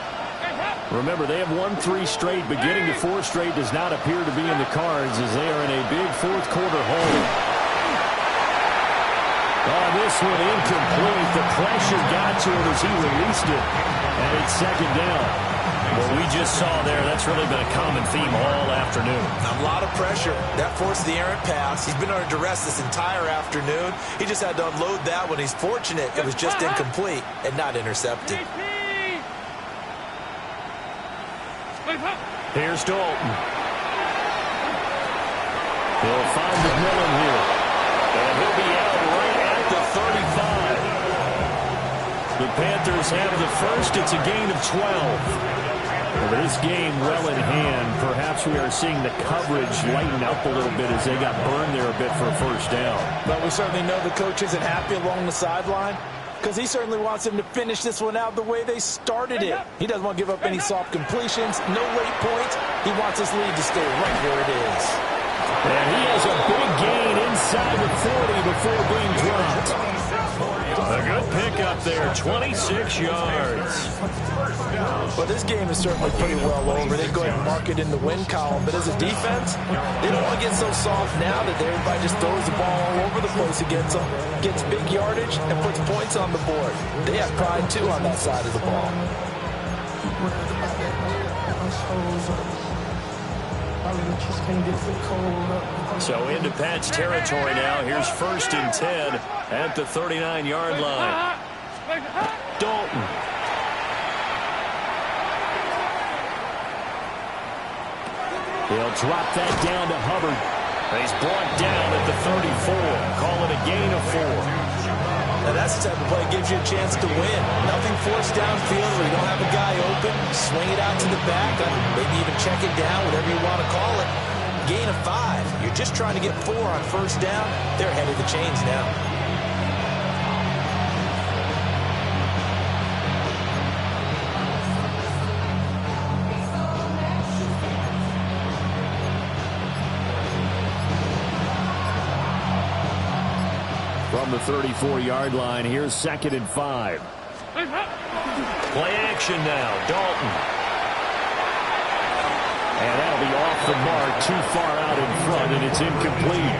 Speaker 2: Remember, they have won 3 straight, but getting to 4 straight does not appear to be in the cards as they are in a big fourth-quarter hole. Oh, this one incomplete. The pressure got to him as he released it, and it's second down. What we just saw there, that's really been a common theme all afternoon.
Speaker 3: A lot of pressure. That forced the errant pass. He's been under duress this entire afternoon. He just had to unload that one. He's fortunate it was just incomplete and not intercepted.
Speaker 2: Here's Dalton. He'll find McMillan here. And he'll be out right at the 35. The Panthers have the first. It's a gain of 12. But this game well in hand. Perhaps we are seeing the coverage lighten up a little bit as they got burned there a bit for a first down.
Speaker 3: But we certainly know the coach isn't happy along the sideline because he certainly wants them to finish this one out the way they started it. He doesn't want to give up any soft completions, no late points. He wants his lead to stay right where it is.
Speaker 2: And he has a big gain inside the 40 before being dropped. A good pickup there, 26 yards.
Speaker 3: Well, this game is certainly pretty well over. They go ahead and mark it in the win column. But as a defense, they don't want to get so soft now that everybody just throws the ball all over the place against them, gets big yardage, and puts points on the board. They have pride, too, on that side of the ball.
Speaker 2: So into Pat's territory now. Here's 1st and 10 at the 39-yard line. Dalton. He'll drop that down to Hubbard. He's brought down at the 34. Call it a gain of 4.
Speaker 3: Now that's the type of play that gives you a chance to win. Nothing forced downfield where you don't have a guy open. Swing it out to the back. Maybe even check it down, whatever you want to call it. Gain of 5. You're just trying to get 4 on first down. They're ahead of the chains now.
Speaker 2: From the 34-yard line, here's 2nd and 5. Play action now, Dalton. And that'll be off the mark, too far out in front, and it's incomplete.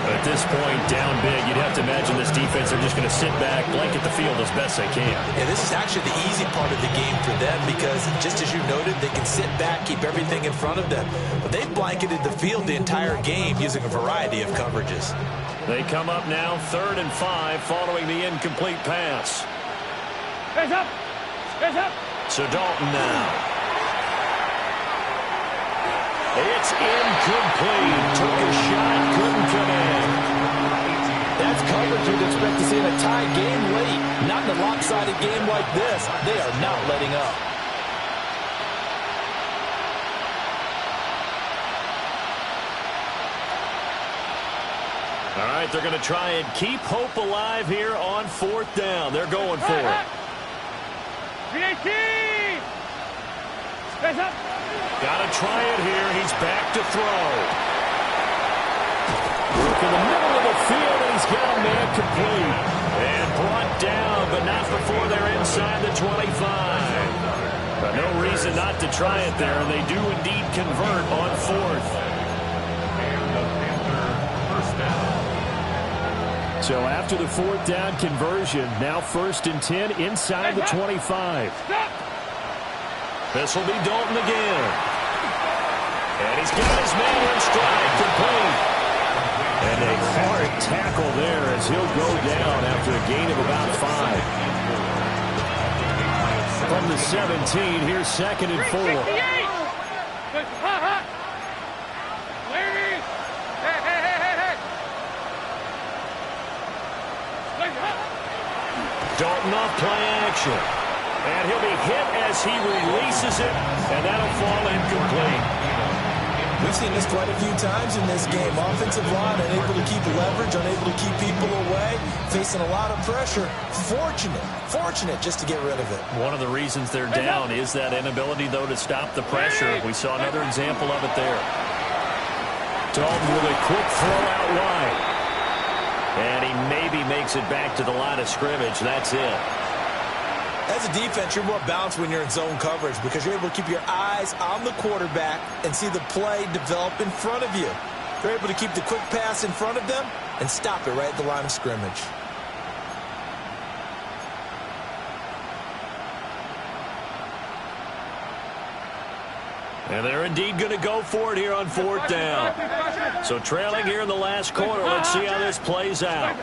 Speaker 2: At this point, down big, you'd have to imagine this defense are just going to sit back, blanket the field as best they can.
Speaker 3: Yeah, this is actually the easy part of the game for them because, just as you noted, they can sit back, keep everything in front of them. But they've blanketed the field the entire game using a variety of coverages.
Speaker 2: They come up now, 3rd and 5, following the incomplete pass.
Speaker 4: Hands up! Hands up!
Speaker 2: So Dalton now. It's incomplete. Took a shot, couldn't connect.
Speaker 3: That's coverage you'd expect to see in a tie game late. Not in a lopsided game like this. They are not letting up.
Speaker 2: All right, they're going to try and keep hope alive here on 4th down. They're going for it. Got to try it here. He's back to throw. Look in the middle of the field, and he's got a man complete. And brought down, but not before they're inside the 25. But no reason not to try it there, and they do indeed convert on 4th. So after the 4th down conversion, now 1st and 10 inside the 25. This will be Dalton again. And he's got his man on stride, complete. And a hard tackle there as he'll go down after a gain of about 5. From the 17, here's 2nd and 4. Dalton off play action. And he'll be hit as he releases it, and that'll fall incomplete.
Speaker 3: We've seen this quite a few times in this game. Offensive line unable to keep leverage, unable to keep people away, facing a lot of pressure. Fortunate just to get rid of it.
Speaker 2: One of the reasons they're down is that inability, though, to stop the pressure. We saw another example of it there. Dalton with a quick throw out wide. And he maybe makes it back to the line of scrimmage. That's it.
Speaker 3: As a defense, you're more balanced when you're in zone coverage because you're able to keep your eyes on the quarterback and see the play develop in front of you. You're able to keep the quick pass in front of them and stop it right at the line of scrimmage.
Speaker 2: And they're indeed going to go for it here on 4th down. So trailing here in the last quarter. Let's see how this plays out.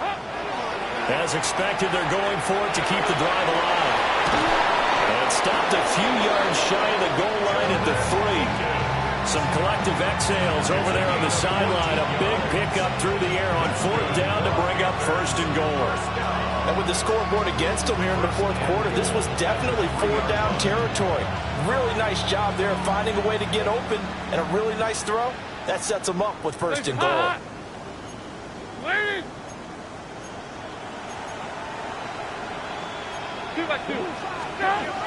Speaker 2: As expected, they're going for it to keep the drive alive. And stopped a few yards shy of the goal line at the 3. Some collective exhales over there on the sideline. A big pickup through the air on 4th down to bring up 1st and goal.
Speaker 3: And with the scoreboard against them here in the 4th quarter, this was definitely 4th down territory. Really nice job there finding a way to get open and a really nice throw. That sets them up with 1st and goal.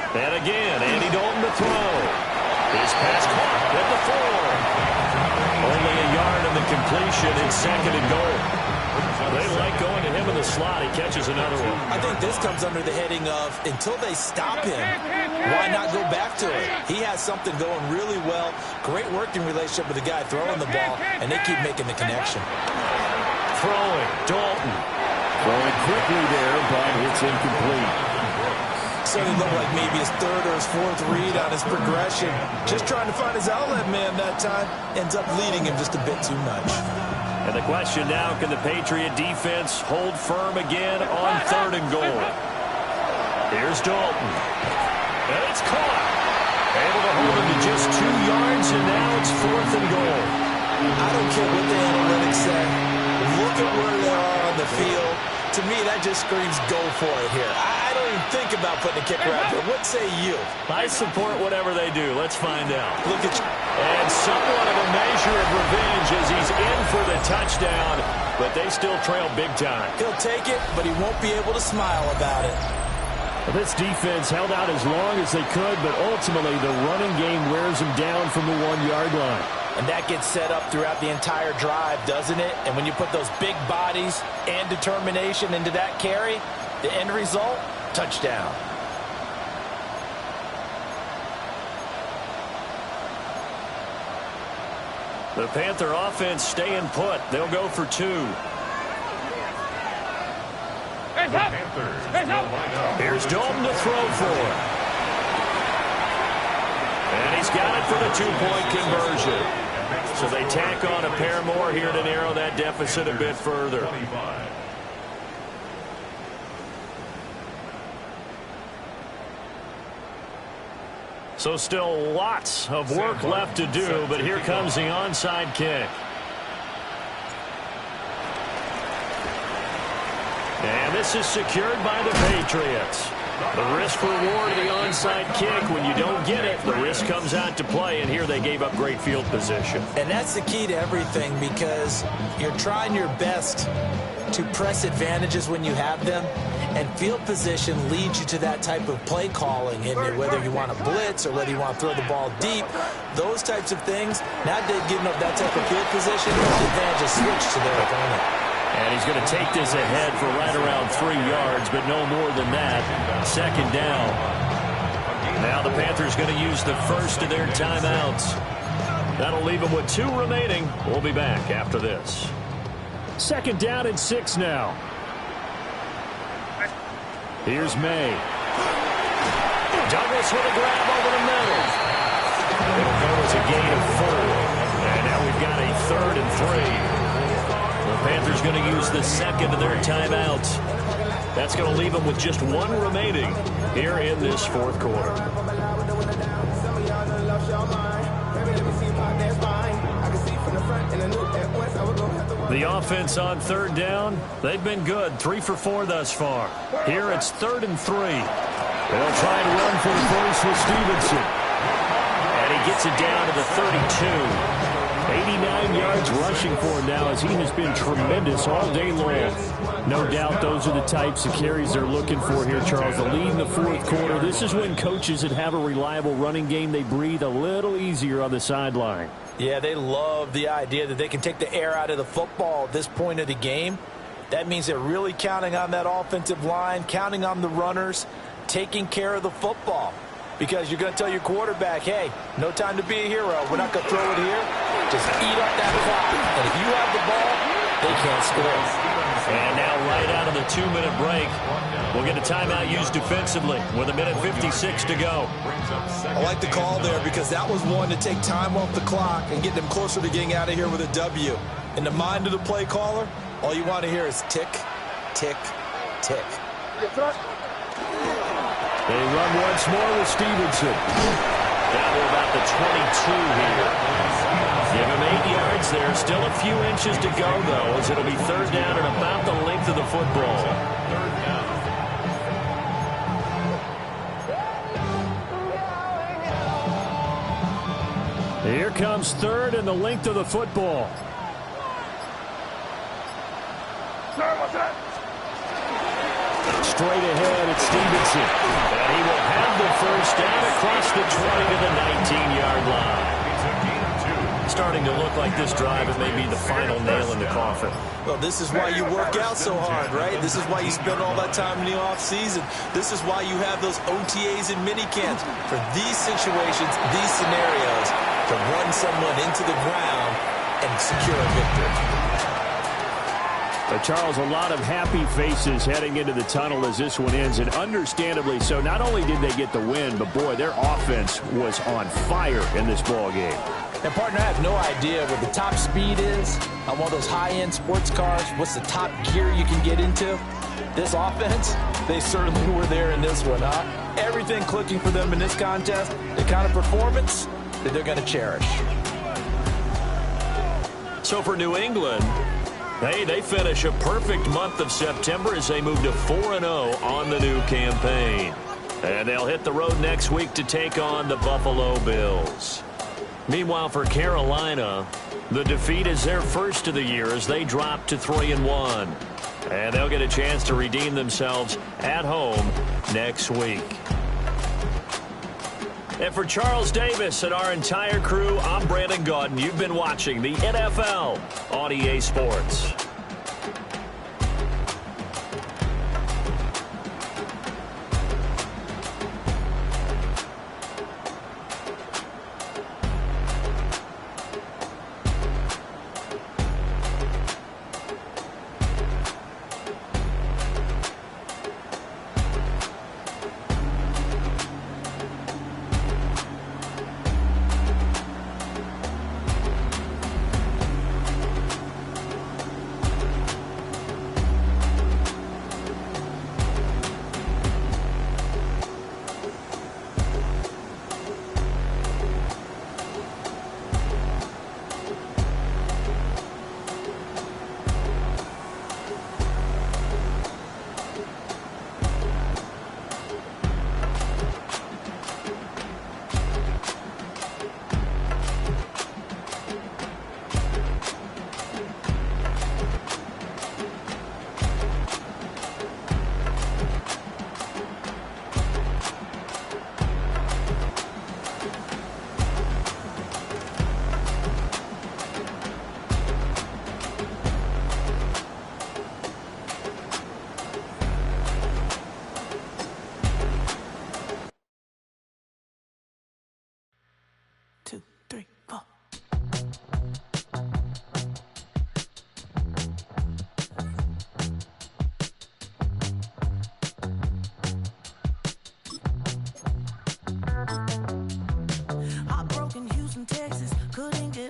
Speaker 2: And again, Andy Dalton to throw. His pass caught at the 4. Only a yard of the completion. It's 2nd and goal. They like going to him in the slot. He catches another one.
Speaker 3: I think this comes under the heading of until they stop him, why not go back to it? He has something going really well. Great working relationship with the guy throwing the ball, and they keep making the connection.
Speaker 2: Throwing, Dalton. Throwing quickly there, but it's incomplete.
Speaker 3: Certainly looked like maybe his 3rd or his 4th read on his progression. Just trying to find his outlet man that time. Ends up leading him just a bit too much.
Speaker 2: And the question now, can the Patriot defense hold firm again on 3rd and goal? Here's Dalton. And it's caught. Able to hold him to just 2 yards, and now it's 4th and goal.
Speaker 3: I don't care what the analytics say. Look at where they are on the field. To me, that just screams go for it here. I don't even think about putting a kicker out there. What say you?
Speaker 2: I support whatever they do. Let's find out.
Speaker 3: Look at you.
Speaker 2: And somewhat of a measure of revenge as he's in for the touchdown, but they still trail big time.
Speaker 3: He'll take it, but he won't be able to smile about it.
Speaker 2: This defense held out as long as they could, but ultimately the running game wears them down from the 1-yard line.
Speaker 3: And that gets set up throughout the entire drive, doesn't it? And when you put those big bodies and determination into that carry, the end result, touchdown.
Speaker 2: The Panther offense staying put. They'll go for 2. Here's Dalton to throw for. And he's got it for the 2-point conversion. So they tack on a pair more here to narrow that deficit a bit further. So still lots of work left to do, but here comes the onside kick. And this is secured by the Patriots. The risk-reward of the onside kick, when you don't get it, the risk comes out to play, and here they gave up great field position.
Speaker 3: And that's the key to everything, because you're trying your best to press advantages when you have them, and field position leads you to that type of play calling, and whether you want to blitz or whether you want to throw the ball deep, those types of things. Now they've given up that type of field position, the advantage is switched to their opponent.
Speaker 2: And he's going to take this ahead for right around 3 yards, but no more than that. 2nd down. Now the Panthers going to use the first of their timeouts. That'll leave them with 2 remaining. We'll be back after this. 2nd down and 6 now. Here's May. Douglas with a grab over the middle. It'll go as a gain of 4. And now we've got a 3rd and 3. The Panthers going to use the 2nd of their timeouts. That's going to leave them with just 1 remaining here in this 4th quarter. The offense on 3rd down, they've been good. 3 for 4 thus far. Here it's 3rd and 3. They'll try to run for the first with Stevenson. And he gets it down to the 32. 89 yards rushing for him now as he has been tremendous all day long. No doubt those are the types of carries they're looking for here, Charles. The lead in the fourth quarter. This is when coaches that have a reliable running game, they breathe a little easier on the sideline.
Speaker 3: Yeah, they love the idea that they can take the air out of the football at this point of the game. That means they're really counting on that offensive line, counting on the runners, taking care of the football. Because you're going to tell your quarterback, hey, no time to be a hero. We're not going to throw it here. Just eat up that clock. And if you have the ball, they can't score.
Speaker 2: And now right out of the 2-minute break, we'll get a timeout used defensively with 1:56 to go.
Speaker 3: I like the call there because that was one to take time off the clock and get them closer to getting out of here with a W. In the mind of the play caller, all you want to hear is tick, tick, tick.
Speaker 2: They run once more with Stevenson. Down to about the 22 here. Give him 8 yards there. Still a few inches to go, though, as it'll be third down and about the length of the football. Here comes third and the length of the football. Straight ahead, it's Stevenson. And he will have the first down across the 20 to the 19-yard line. Starting to look like this drive is maybe the final nail in the coffin.
Speaker 3: Well, this is why you work out so hard, right? This is why you spend all that time in the offseason. This is why you have those OTAs and minicamps. For these situations, these scenarios, to run someone into the ground and secure a victory.
Speaker 2: But Charles, a lot of happy faces heading into the tunnel as this one ends, and understandably so. Not only did they get the win, but boy, their offense was on fire in this ball game.
Speaker 3: And partner, I have no idea what the top speed is on one of those high-end sports cars. What's the top gear you can get into? This offense, they certainly were there in this one, huh? Everything clicking for them in this contest, the kind of performance that they're going to cherish.
Speaker 2: So for New England, hey, they finish a perfect month of September as they move to 4-0 on the new campaign. And they'll hit the road next week to take on the Buffalo Bills. Meanwhile, for Carolina, the defeat is their first of the year as they drop to 3-1. And they'll get a chance to redeem themselves at home next week. And for Charles Davis and our entire crew, I'm Brandon Gaudin. You've been watching the NFL on EA Sports.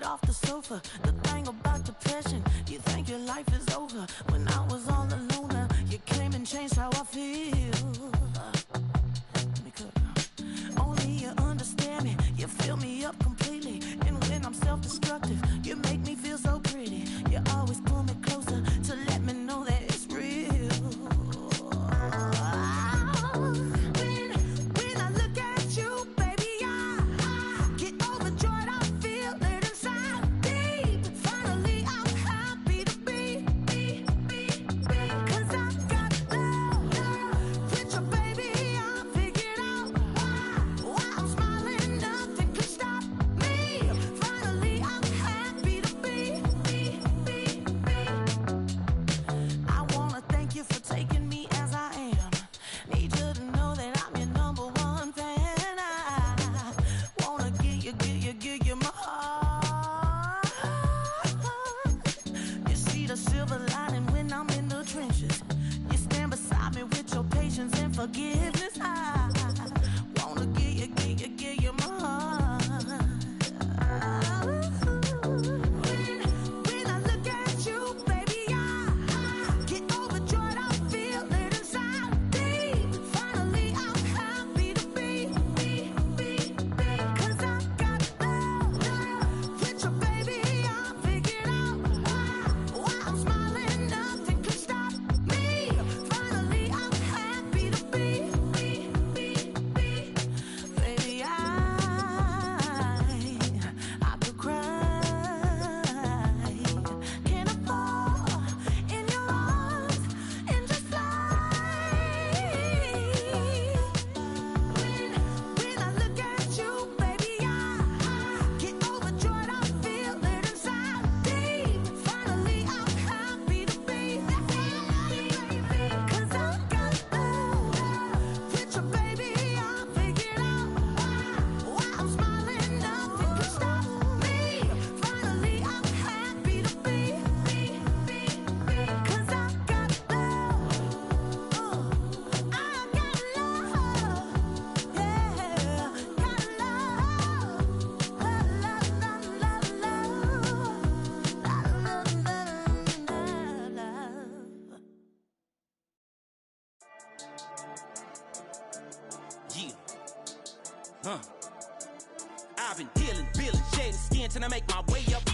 Speaker 6: Off the sofa, the thing about depression, you think your life is over. When I was all alone, you came and changed how I feel. Let me cook. Only you understand me, you fill me up completely. And when I'm self-destructive, you make me feel so pretty. You always pull me closer to let me know that it's real. When I look at you, baby, I get overjoyed. I feel it inside me. forgiveness. I wanna give you my heart. When I look at you, baby, I get overjoyed. I feel it inside me. Finally, I'm happy to be. 'Cause I got love with you, baby. I figured out why I'm smiling. Nothing can stop me. Finally, I'm happy to be. Baby, I could cry. Can I fall in your arms and just fly? When I look at you, baby, I get overjoyed. I feel it inside me. Finally, I'm happy to be. 'Cause I got love with you, baby. I figured out why I'm smiling. Nothing can stop me. Finally, I'm happy to be. 'Cause I got love. I got love. Yeah, got love.
Speaker 7: Yeah. I've been dealing, shading skin till I make my way up